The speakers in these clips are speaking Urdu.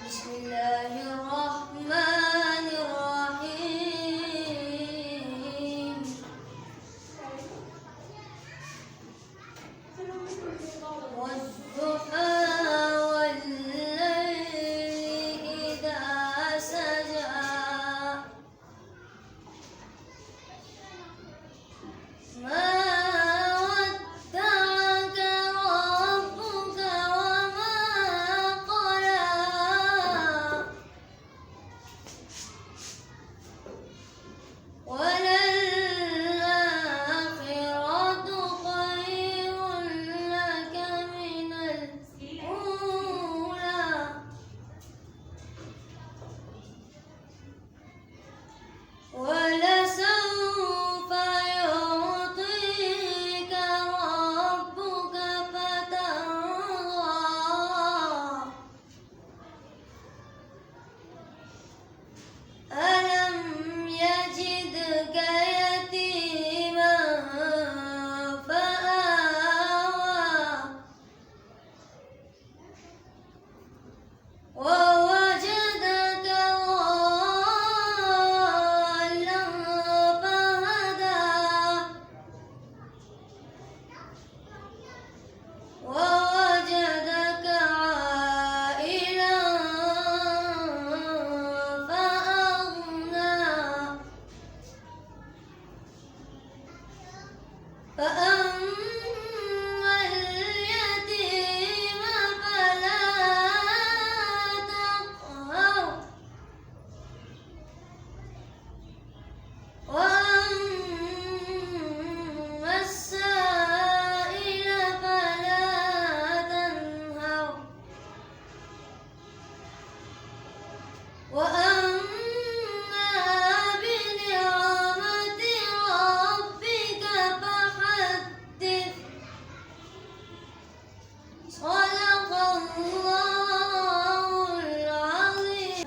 بسم الله الرحمن الرحيم والضحى والليل إذا سجى ما ودعك ربك وما قلى وللآخرة خير لك من الأولى ولسوف يعطيك ربك فترضى ألم يجدك يتيما فآوى ووجدك ضالا فهدى ووجدك عائلا فأغنى فأما اليتيم فلا تقهر وأما السائل فلا تنهر وأما بنعمة ربك فحدث صدق الله العظيم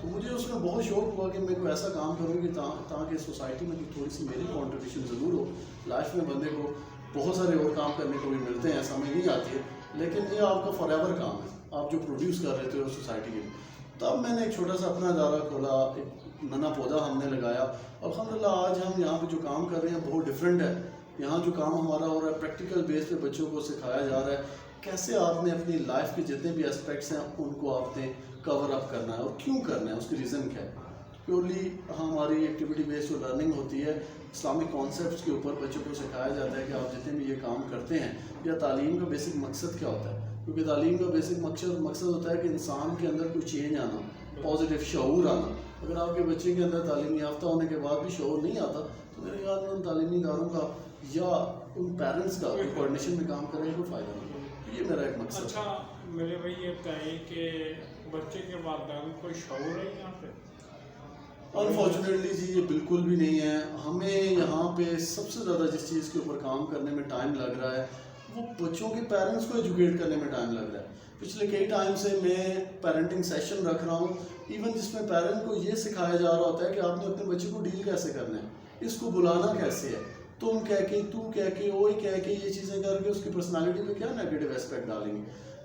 تو مجھے اس میں بہت شوق ہوا کہ میں کوئی ایسا کام کروں کہ تاکہ سوسائٹی میں تھوڑی سی میری کنٹریبیوشن ضرور ہو. لائف میں بندے کو بہت سارے اور کام کرنے کو بھی ملتے ہیں, سمجھ نہیں آتی ہے, لیکن یہ آپ کا فار ایور کام ہے, آپ جو پروڈیوس کر رہے تھے سوسائٹی کے لیے. تب میں نے ایک چھوٹا سا اپنا ادارہ کھولا, ایک ننا پودا ہم نے لگایا. الحمدللہ آج ہم یہاں پہ جو کام کر رہے ہیں بہت ڈفرینٹ ہے. یہاں جو کام ہمارا ہو رہا ہے پریکٹیکل بیس پہ بچوں کو سکھایا جا رہا ہے کیسے آپ نے اپنی لائف کے جتنے بھی اسپیکٹس ہیں ان کو آپ نے کور اپ کرنا ہے اور کیوں کرنا ہے, اس کی ریزن کیا ہے. پیورلی ہماری ایکٹیویٹی بیس جو لرننگ ہوتی ہے اسلامک کانسیپٹس کے اوپر بچوں کو سکھایا جاتا ہے کہ آپ جتنے بھی یہ کام کرتے ہیں, یا تعلیم کا بیسک مقصد کیا ہوتا ہے. کیونکہ تعلیم کا بیسک مقصد ہوتا ہے کہ انسان کے اندر کوئی چینج آنا, پازیٹیو شعور آنا. اگر آپ کے بچے کے اندر تعلیم یافتہ ہونے کے بعد بھی شعور نہیں آتا تو میرے خیال میں ان تعلیمی اداروں کا یا ان پیرنٹس کا کوآرڈینیشن میں کام کرنے کو فائدہ نہیں. یہ میرا ایک مقصد. اچھا میرے بھائی یہ بتائیے کہ بچے کے والدین کو شعور ہے یہاں پہ؟ انفارچونیٹلی جی یہ بالکل بھی نہیں ہے. ہمیں یہاں پہ سب سے زیادہ جس چیز کے اوپر کام کرنے میں ٹائم لگ رہا ہے وہ بچوں کے پیرنٹس کو ایجوکیٹ کرنے میں ٹائم لگ رہا ہے. پچھلے کئی ٹائم سے میں پیرنٹنگ سیشن رکھ رہا ہوں ایون جس میں پیرنٹ کو یہ سکھایا جا رہا ہوتا ہے کہ آپ نے اپنے بچے کو ڈیل کیسے کرنا ہے, اس کو بلانا کیسے ہے, تم کہہ کے, تو کہہ کے, اوئی کہہ کے, یہ چیزیں کر کے اس کی پرسنالٹی پہ کیا نیگیٹو اسپیکٹ ڈالیں گے.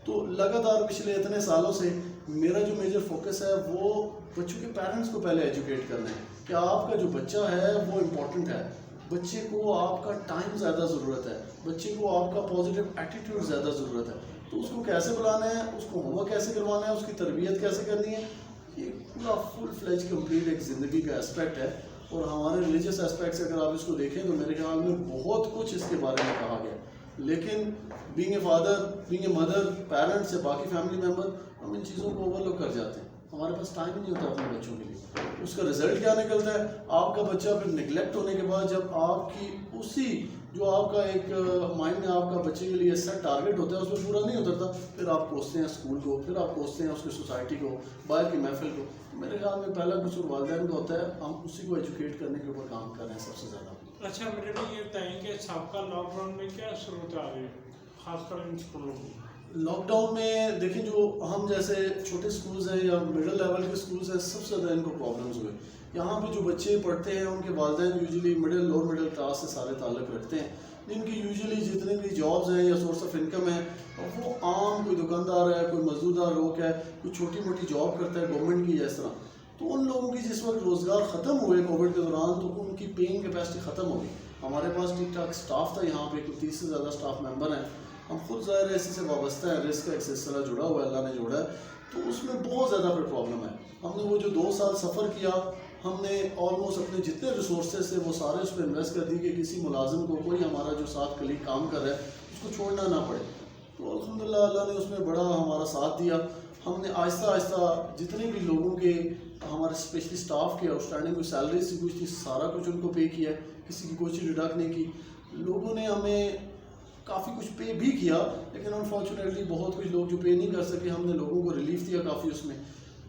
تو لگاتار پچھلے اتنے سالوں سے میرا جو میجر فوکس ہے وہ بچوں کے پیرنٹس کو پہلے ایجوکیٹ کرنا ہے کہ آپ کا جو بچہ ہے وہ امپورٹنٹ ہے. بچے کو آپ کا ٹائم زیادہ ضرورت ہے, بچے کو آپ کا پازیٹیو ایٹیٹیوڈ زیادہ ضرورت ہے. تو اس کو کیسے بلانا ہے, اس کو ہوم ورک کیسے کروانا ہے, اس کی تربیت کیسے کرنی ہے, یہ پورا فل فلیج کمپلیٹ ایک زندگی کا اسپیکٹ ہے. اور ہمارے ریلیجیس اسپیکٹ سے اگر آپ اس کو دیکھیں تو میرے خیال میں بہت کچھ اس کے بارے میں کہا گیا. لیکن being a father, being a mother, parents یا باقی فیملی ممبر, ہم ان چیزوں کو اوور لک کر جاتے ہیں. ہمارے پاس ٹائم ہی نہیں ہوتا اپنے بچوں کے لیے. اس کا رزلٹ کیا نکلتا ہے, آپ کا بچہ پھر نگلیکٹ ہونے کے بعد جب آپ کی اسی جو آپ کا ایک مائنڈ میں آپ کا بچے کے لیے سیٹ ٹارگیٹ ہوتا ہے اس میں پورا نہیں اترتا, پھر آپ کوستے ہیں اسکول کو, پھر آپ کوستے ہیں اس کی سوسائٹی کو, باہر کی محفل کو. میرے خیال میں پہلا قصور والدین کا ہوتا ہے, ہم اسی کو ایجوکیٹ کرنے کے اوپر کام کر رہے ہیں سب سے زیادہ. اچھا میرے لیے یہ بتائیں کہ سابقہ لاک ڈاؤن میں کیا صورت آ رہی ہے خاص کر ان اسکولوں کی؟ لاک ڈاؤن میں دیکھیں جو ہم جیسے چھوٹے اسکولز ہیں یا مڈل لیول کے اسکولز ہیں سب سے زیادہ ان کو پرابلمز ہوئے. یہاں پہ جو بچے پڑھتے ہیں ان کے والدین usually middle lower middle class سے سارے تعلق رکھتے ہیں, جن کی یوزلی جتنے بھی جابز ہیں یا سورس آف انکم ہے وہ عام کوئی دکاندار ہے, کوئی مزدور لوگ ہے, کوئی چھوٹی موٹی جاب کرتا ہے گورنمنٹ کی, اس طرح. تو ان لوگوں کی جس وقت روزگار ختم ہوئے کووڈ کے دوران تو ان کی پیئنگ کیپیسٹی ختم ہو گئی. ہمارے پاس ٹھیک ٹھاک اسٹاف تھا یہاں پہ, 30 سے زیادہ اسٹاف ممبر ہیں. ہم خود ظاہر ہے اسی سے وابستہ ہیں, رسک کا ایک سلسلہ جڑا ہوا ہے, اللہ نے جوڑا ہے. تو اس میں بہت زیادہ پھر پرابلم ہے. ہم نے وہ جو 2 سال سفر کیا, ہم نے آلموسٹ اپنے جتنے ریسورسز تھے وہ سارے اس پہ انویسٹ کر دی کہ کسی ملازم کو, کوئی ہمارا جو ساتھ کلیگ کام کر رہا ہے اس کو چھوڑنا نہ پڑے. تو الحمدللہ اللہ نے اس میں بڑا ہمارا ساتھ دیا. ہم نے آہستہ آہستہ جتنے بھی لوگوں کے ہمارے اسپیشلی اسٹاف کے آؤٹ اسٹینڈنگ کوئی سیلری سے کچھ تھی سارا کچھ ان کو پے کیا ہے, کسی کی کوئی چیز ڈیڈکٹ نہیں کی. لوگوں نے ہمیں کافی کچھ پے بھی کیا, لیکن انفارچونیٹلی بہت کچھ لوگ جو پے نہیں کر سکے, ہم نے لوگوں کو ریلیف دیا کافی اس میں.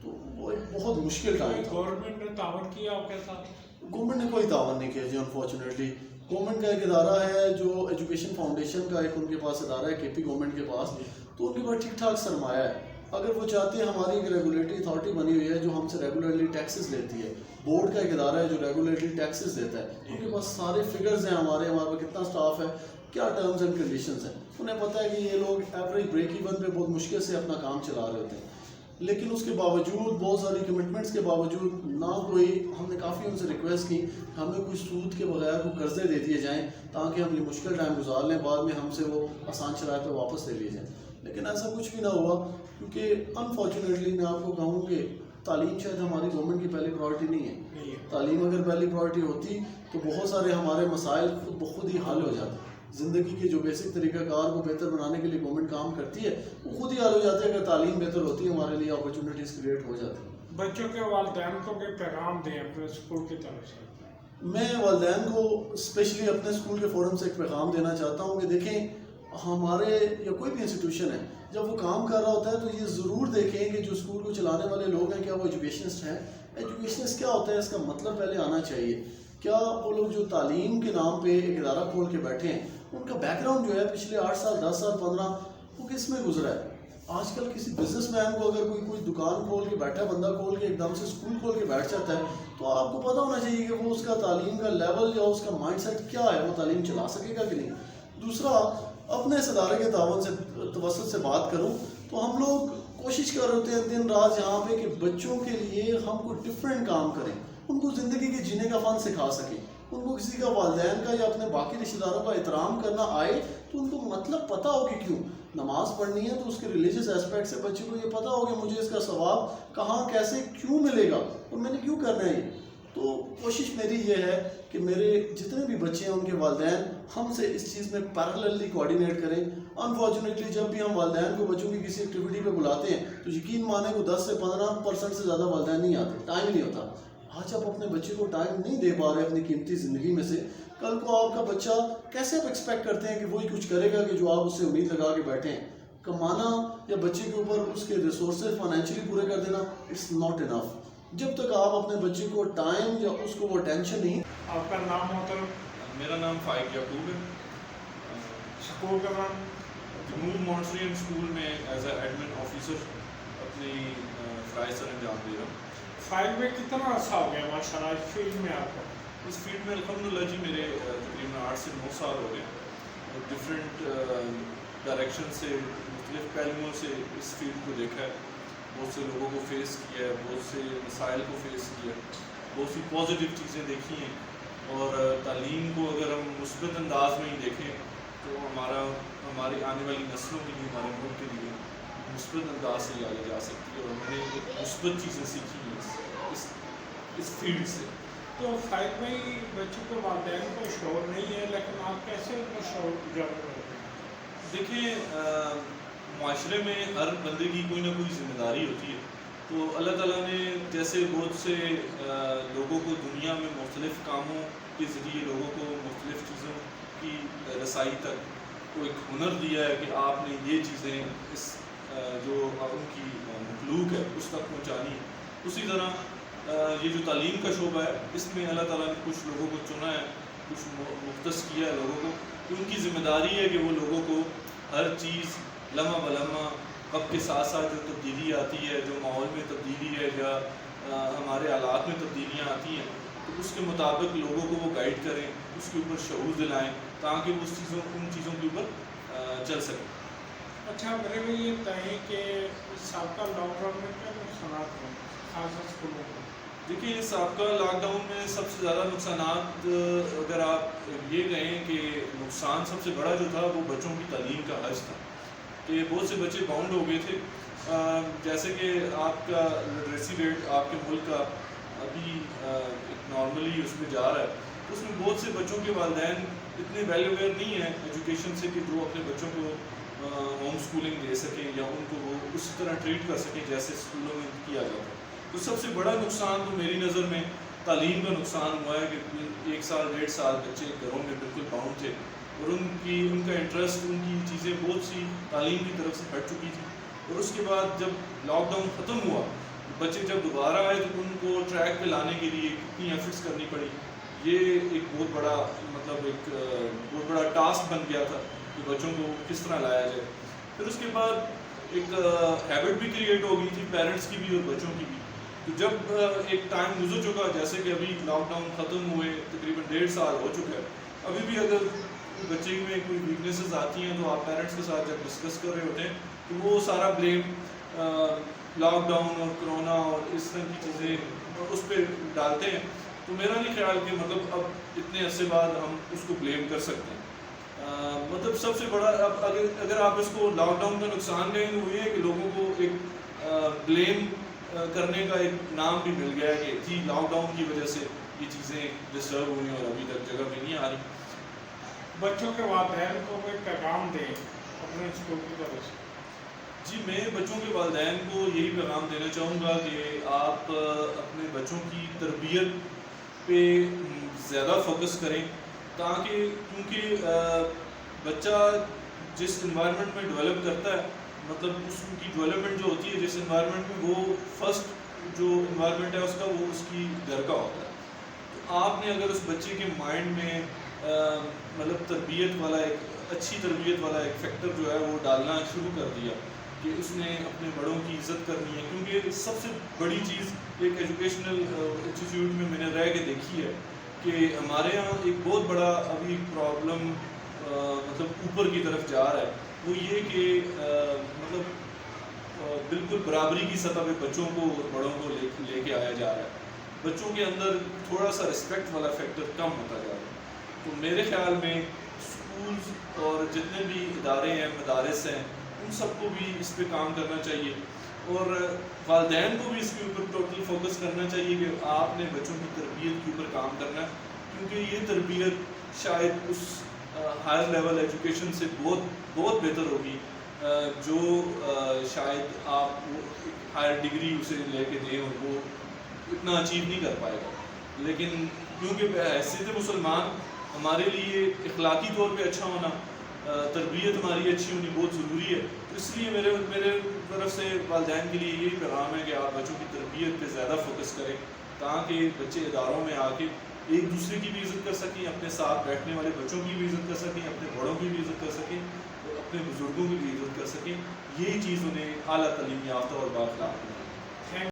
تو وہ ایک بہت مشکل ٹائم تھا. گورنمنٹ نے تعاون کیا آپ کے ساتھ؟ گورنمنٹ نے کوئی تعاون نہیں کیا جی انفارچونیٹلی. گورنمنٹ کا ایک ادارہ ہے جو ایجوکیشن فاؤنڈیشن کا, ایک ان کے پاس ادارہ ہے KP گورنمنٹ کے پاس, تو ان کے پاس ٹھیک ٹھاک سرمایہ ہے. اگر وہ چاہتے ہیں, ہماری ایک ریگولیٹری اتھارٹی بنی ہوئی ہے جو ہم سے ریگولرلی ٹیکسز لیتی ہے, بورڈ کا ایک ادارہ ہے جو ریگولرلی ٹیکسز دیتا ہے. ان کے پاس سارے فگرز ہیں ہمارے پاس کتنا اسٹاف ہے, کیا ٹرمز اینڈ کنڈیشنز ہیں. انہیں پتہ ہے کہ یہ لوگ ایوریج بریک ایون پہ بہت مشکل سے اپنا کام چلا رہے ہوتے ہیں. لیکن اس کے باوجود, بہت ساری کمٹمنٹس کے باوجود, نہ کوئی, ہم نے کافی ان سے ریکویسٹ کی ہمیں کوئی سود کے بغیر کوئی قرضے دے دیے جائیں تاکہ ہم یہ مشکل ٹائم گزار لیں, بعد میں ہم سے وہ آسان شرائط پہ واپس لے لیے جائیں. لیکن ایسا کچھ بھی نہ ہوا, کیونکہ انفارچونیٹلی میں آپ کو کہوں کہ تعلیم شاید ہماری گورنمنٹ کی پہلی پرائرٹی نہیں ہے. تعلیم اگر پہلی پرائرٹی ہوتی تو بہت سارے ہمارے مسائل خود بخود ہی حل ہو جاتے. زندگی کے جو بیسک طریقہ کار کو بہتر بنانے کے لیے گورنمنٹ کام کرتی ہے وہ خود ہی حل ہو جاتے ہیں. اگر تعلیم بہتر ہوتی ہے ہمارے لیے اپرچونیٹیز کریٹ ہو جاتی ہیں. بچوں کے والدین کو کہ پیغام دیں اپنے اسکول کی طرف سے؟ میں والدین کو اسپیشلی اپنے اسکول کے فورم سے ایک پیغام دینا چاہتا ہوں کہ دیکھیں, ہمارے یا کوئی بھی انسٹیٹیوشن ہے جب وہ کام کر رہا ہوتا ہے تو یہ ضرور دیکھیں کہ جو اسکول کو چلانے والے لوگ ہیں کیا وہ ایجوکیشنسٹ ہیں. ایجوکیشنسٹ کیا ہوتا ہے اس کا مطلب پہلے آنا چاہیے. کیا وہ لوگ جو تعلیم کے نام پہ ایک ادارہ کھول کے بیٹھے ہیں ان کا بیک گراؤنڈ جو ہے پچھلے 8 سال 10 سال 15 وہ کس میں گزرا ہے. آج کل کسی بزنس مین کو اگر کوئی دکان کھول کے بیٹھا بندہ کھول کے ایک دم سے اسکول کھول کے بیٹھ جاتا ہے تو آپ کو پتہ ہونا چاہیے کہ وہ اس کا تعلیم کا لیول یا اس کا مائنڈ سیٹ کیا ہے, وہ تعلیم چلا سکے گا کہ نہیں. دوسرا, اپنے اس ادارے کے تعاون سے توسط سے بات کروں تو ہم لوگ کوشش کر رہے ہوتے ہیں دن رات یہاں پہ کہ بچوں کے لیے ہم کوئی ڈفرینٹ کام کریں, ان کو زندگی کے جینے کا فن سکھا سکیں. ان کو کسی کا والدین کا یا اپنے باقی رشتہ داروں کا احترام کرنا آئے تو ان کو مطلب پتہ ہو کہ کیوں نماز پڑھنی ہے, تو اس کے ریلیجس اسپیکٹ سے بچے کو یہ پتہ ہو کہ مجھے اس کا ثواب کہاں کیسے کیوں ملے گا اور میں نے کیوں کرنا ہے. تو کوشش میری یہ ہے کہ میرے جتنے بھی بچے ہیں ان کے والدین ہم سے اس چیز میں پیرللی کوآرڈینیٹ کریں. انفارچونیٹلی جب بھی ہم والدین کو بچوں کی کسی ایکٹیویٹی پہ بلاتے ہیں تو یقین مانیں کو 10 سے 15% سے زیادہ والدین نہیں آتے, ٹائم نہیں ہوتا. آج آپ اپنے بچے کو ٹائم نہیں دے پا رہے اپنی قیمتی زندگی میں سے, کل کو آپ کا بچہ کیسے آپ ایکسپیکٹ کرتے ہیں کہ وہی کچھ کرے گا کہ جو آپ اس سے امید لگا کے بیٹھے ہیں. کمانا یا بچے کے اوپر اس کے ریسورسز فائنینشلی پورے کر دینا اٹس ناٹ انف. جب تک آپ اپنے بچے کو ٹائم یا اس کو وہ ٹینشن نہیں. آپ کا نام محترم؟ میرا نام فائق یعقوب ہے. اسکول کا نام؟ جنوب مونٹسری اسکول میں ایز اے ایڈمن آفیسر اپنی فرائض سر انجام دے رہا ہوں. فائل میں کتنا عرصہ ہو گیا ماشاء اللہ اس فیلڈ میں آپ کو؟ اس فیلڈ میں الحمدللہ جی میرے تقریباً 8 سے 9 سال ہو گئے. ڈفرینٹ ڈائریکشن سے مختلف پہلوؤں سے اس فیلڈ کو دیکھا ہے, بہت سے لوگوں کو فیس کیا ہے, بہت سے مسائل کو فیس کیا ہے, بہت سی پازیٹیو چیزیں دیکھی ہیں. اور تعلیم کو اگر ہم مثبت انداز میں ہی دیکھیں تو ہماری آنے والی نسلوں کے لیے, ہمارے ملک کے لیے مثبت انداز سے ہی آگے جا سکتی ہے. اور میں نے ایک مثبت چیزیں سیکھی ہیں اس فیلڈ سے. تو فائل میں ہی بچوں کے والدین کو شعور نہیں ہے, لیکن آپ کیسے ان کو شعور اجاگر کرتے ہیں؟ دیکھیں, معاشرے میں ہر بندے کی کوئی نہ کوئی ذمہ داری ہوتی ہے. تو اللہ تعالیٰ نے جیسے بہت سے لوگوں کو دنیا میں مختلف کاموں کے ذریعے لوگوں کو مختلف چیزوں کی رسائی تک کو ایک ہنر دیا ہے کہ آپ نے یہ چیزیں اس جو ان کی مخلوق ہے اس تک پہنچانی ہے, اسی طرح یہ جو تعلیم کا شعبہ ہے اس میں اللہ تعالیٰ نے کچھ لوگوں کو چنا ہے, کچھ مختص کیا ہے لوگوں کو کہ ان کی ذمہ داری ہے کہ وہ لوگوں کو ہر چیز لمحہ بلمحہ وقت کے ساتھ ساتھ جو تبدیلی آتی ہے, جو ماحول میں تبدیلی ہے یا ہمارے حالات میں تبدیلیاں آتی ہیں, تو اس کے مطابق لوگوں کو وہ گائیڈ کریں, اس کے اوپر شعور دلائیں تاکہ وہ ان چیزوں کے اوپر چل سکیں. اچھا, میرے لیے یہ بتائیں کہ سابقہ لاک ڈاؤن میں کیا نقصانات ہوئے خاص اسکولوں کو؟ دیکھیے, سابقہ لاک ڈاؤن میں سب سے زیادہ نقصانات اگر آپ یہ کہیں کہ نقصان سب سے بڑا جو تھا وہ بچوں کی تعلیم کا حج تھا کہ بہت سے بچے باؤنڈ ہو گئے تھے. جیسے کہ آپ کا لٹریسی ریٹ آپ کے ملک کا ابھی نارملی اس میں جا رہا ہے, اس میں بہت سے بچوں کے والدین اتنے ویل اویئر نہیں ہیں ایجوکیشن سے کہ جو اپنے بچوں کو ہوم اسکولنگ دے سکیں یا ان کو وہ اسی طرح ٹریٹ کر سکیں جیسے اسکولوں میں کیا جاتا ہے. تو سب سے بڑا نقصان تو میری نظر میں تعلیم کا نقصان ہوا ہے کہ 1 سال 1.5 سال بچے گھروں میں بالکل باؤنڈ تھے اور ان کا انٹرسٹ, ان کی چیزیں بہت سی تعلیم کی طرف سے ہٹ چکی تھی. اور اس کے بعد جب لاک ڈاؤن ختم ہوا, بچے جب دوبارہ آئے تو ان کو ٹریک پہ لانے کے لیے کتنی ایفرٹس کرنی پڑی. یہ ایک بہت بڑا ٹاسک بن گیا تھا کہ بچوں کو کس طرح لایا جائے. پھر اس کے بعد ایک ہیبٹ بھی کریٹ ہو گئی تھی پیرنٹس کی بھی اور بچوں کی بھی. تو جب ایک ٹائم گزر چکا, جیسے کہ ابھی لاک ڈاؤن ختم ہوئے تقریباً 1.5 سال ہو چکا ہے, ابھی بھی اگر بچے میں کوئی ویکنیسز آتی ہیں تو آپ پیرنٹس کے ساتھ جب ڈسکس کر رہے ہوتے ہیں تو وہ سارا بلیم لاک ڈاؤن اور کرونا اور اس طرح کی چیزیں اس پہ ڈالتے ہیں. تو میرا نہیں خیال کہ مطلب اب اتنے عرصے بعد ہم اس کو بلیم کر سکتے ہیں. مطلب سب سے بڑا اب اگر آپ اس کو لاک ڈاؤن کا نقصان کہیں تو وہ یہ ہے کہ لوگوں کو ایک بلیم کرنے کا ایک نام بھی مل گیا ہے کہ جی لاک ڈاؤن کی وجہ سے یہ چیزیں ڈسٹرب ہوئی ہیں اور ابھی تک جگہ پہ نہیں آ رہی. بچوں کے والدین کو کوئی پیغام دیں اپنے اسکول کی طرف سے؟ جی, میں بچوں کے والدین کو یہی پیغام دینا چاہوں گا کہ آپ اپنے بچوں کی تربیت پہ زیادہ فوکس کریں تاکہ کیونکہ بچہ جس انوائرمنٹ میں ڈیولپ کرتا ہے, مطلب اس کی ڈیولپمنٹ جو ہوتی ہے جس انوائرمنٹ میں, وہ فرسٹ جو انوائرمنٹ ہے اس کا وہ اس کی گھر کا ہوتا ہے. تو آپ نے اگر اس بچے کے مائنڈ میں مطلب تربیت والا ایک اچھی تربیت والا ایک فیکٹر جو ہے وہ ڈالنا شروع کر دیا کہ اس نے اپنے بڑوں کی عزت کرنی ہے، کیونکہ سب سے بڑی چیز ایک ایجوکیشنل انسٹیٹیوٹ میں نے رہ کے دیکھی ہے کہ ہمارے ہاں ایک بہت بڑا ابھی پرابلم مطلب اوپر کی طرف جا رہا ہے، وہ یہ کہ مطلب بالکل برابری کی سطح پہ بچوں کو اور بڑوں کو لے کے آیا جا رہا ہے، بچوں کے اندر تھوڑا سا رسپیکٹ والا فیکٹر کم ہوتا جا رہا ہے۔ تو میرے خیال میں اسکولز اور جتنے بھی ادارے ہیں، مدارس ہیں، ان سب کو بھی اس پہ کام کرنا چاہیے، اور والدین کو بھی اس کے اوپر ٹوٹل فوکس کرنا چاہیے کہ آپ نے بچوں کی تربیت کے اوپر کام کرنا ہے، کیونکہ یہ تربیت شاید اس ہائر لیول ایجوکیشن سے بہت بہتر ہوگی جو شاید آپ ہائر ڈگری اسے لے کے دیں اور وہ اتنا اچیو نہیں کر پائے گا۔ لیکن کیونکہ حیثیت مسلمان ہمارے لیے اخلاقی طور پہ اچھا ہونا، تربیت ہماری اچھی ہونی بہت ضروری ہے، تو اس لیے میرے طرف سے والدین کے لیے یہی پیغام ہے کہ آپ بچوں کی تربیت پہ زیادہ فوکس کریں، تاکہ بچے اداروں میں آ کے ایک دوسرے کی بھی عزت کر سکیں، اپنے ساتھ بیٹھنے والے بچوں کی بھی عزت کر سکیں، اپنے بڑوں کی بھی عزت کر سکیں، اور اپنے بزرگوں کی بھی عزت کر سکیں۔ یہی چیز انہیں اعلیٰ تعلیم یافتہ اور بااخلاق بنائے۔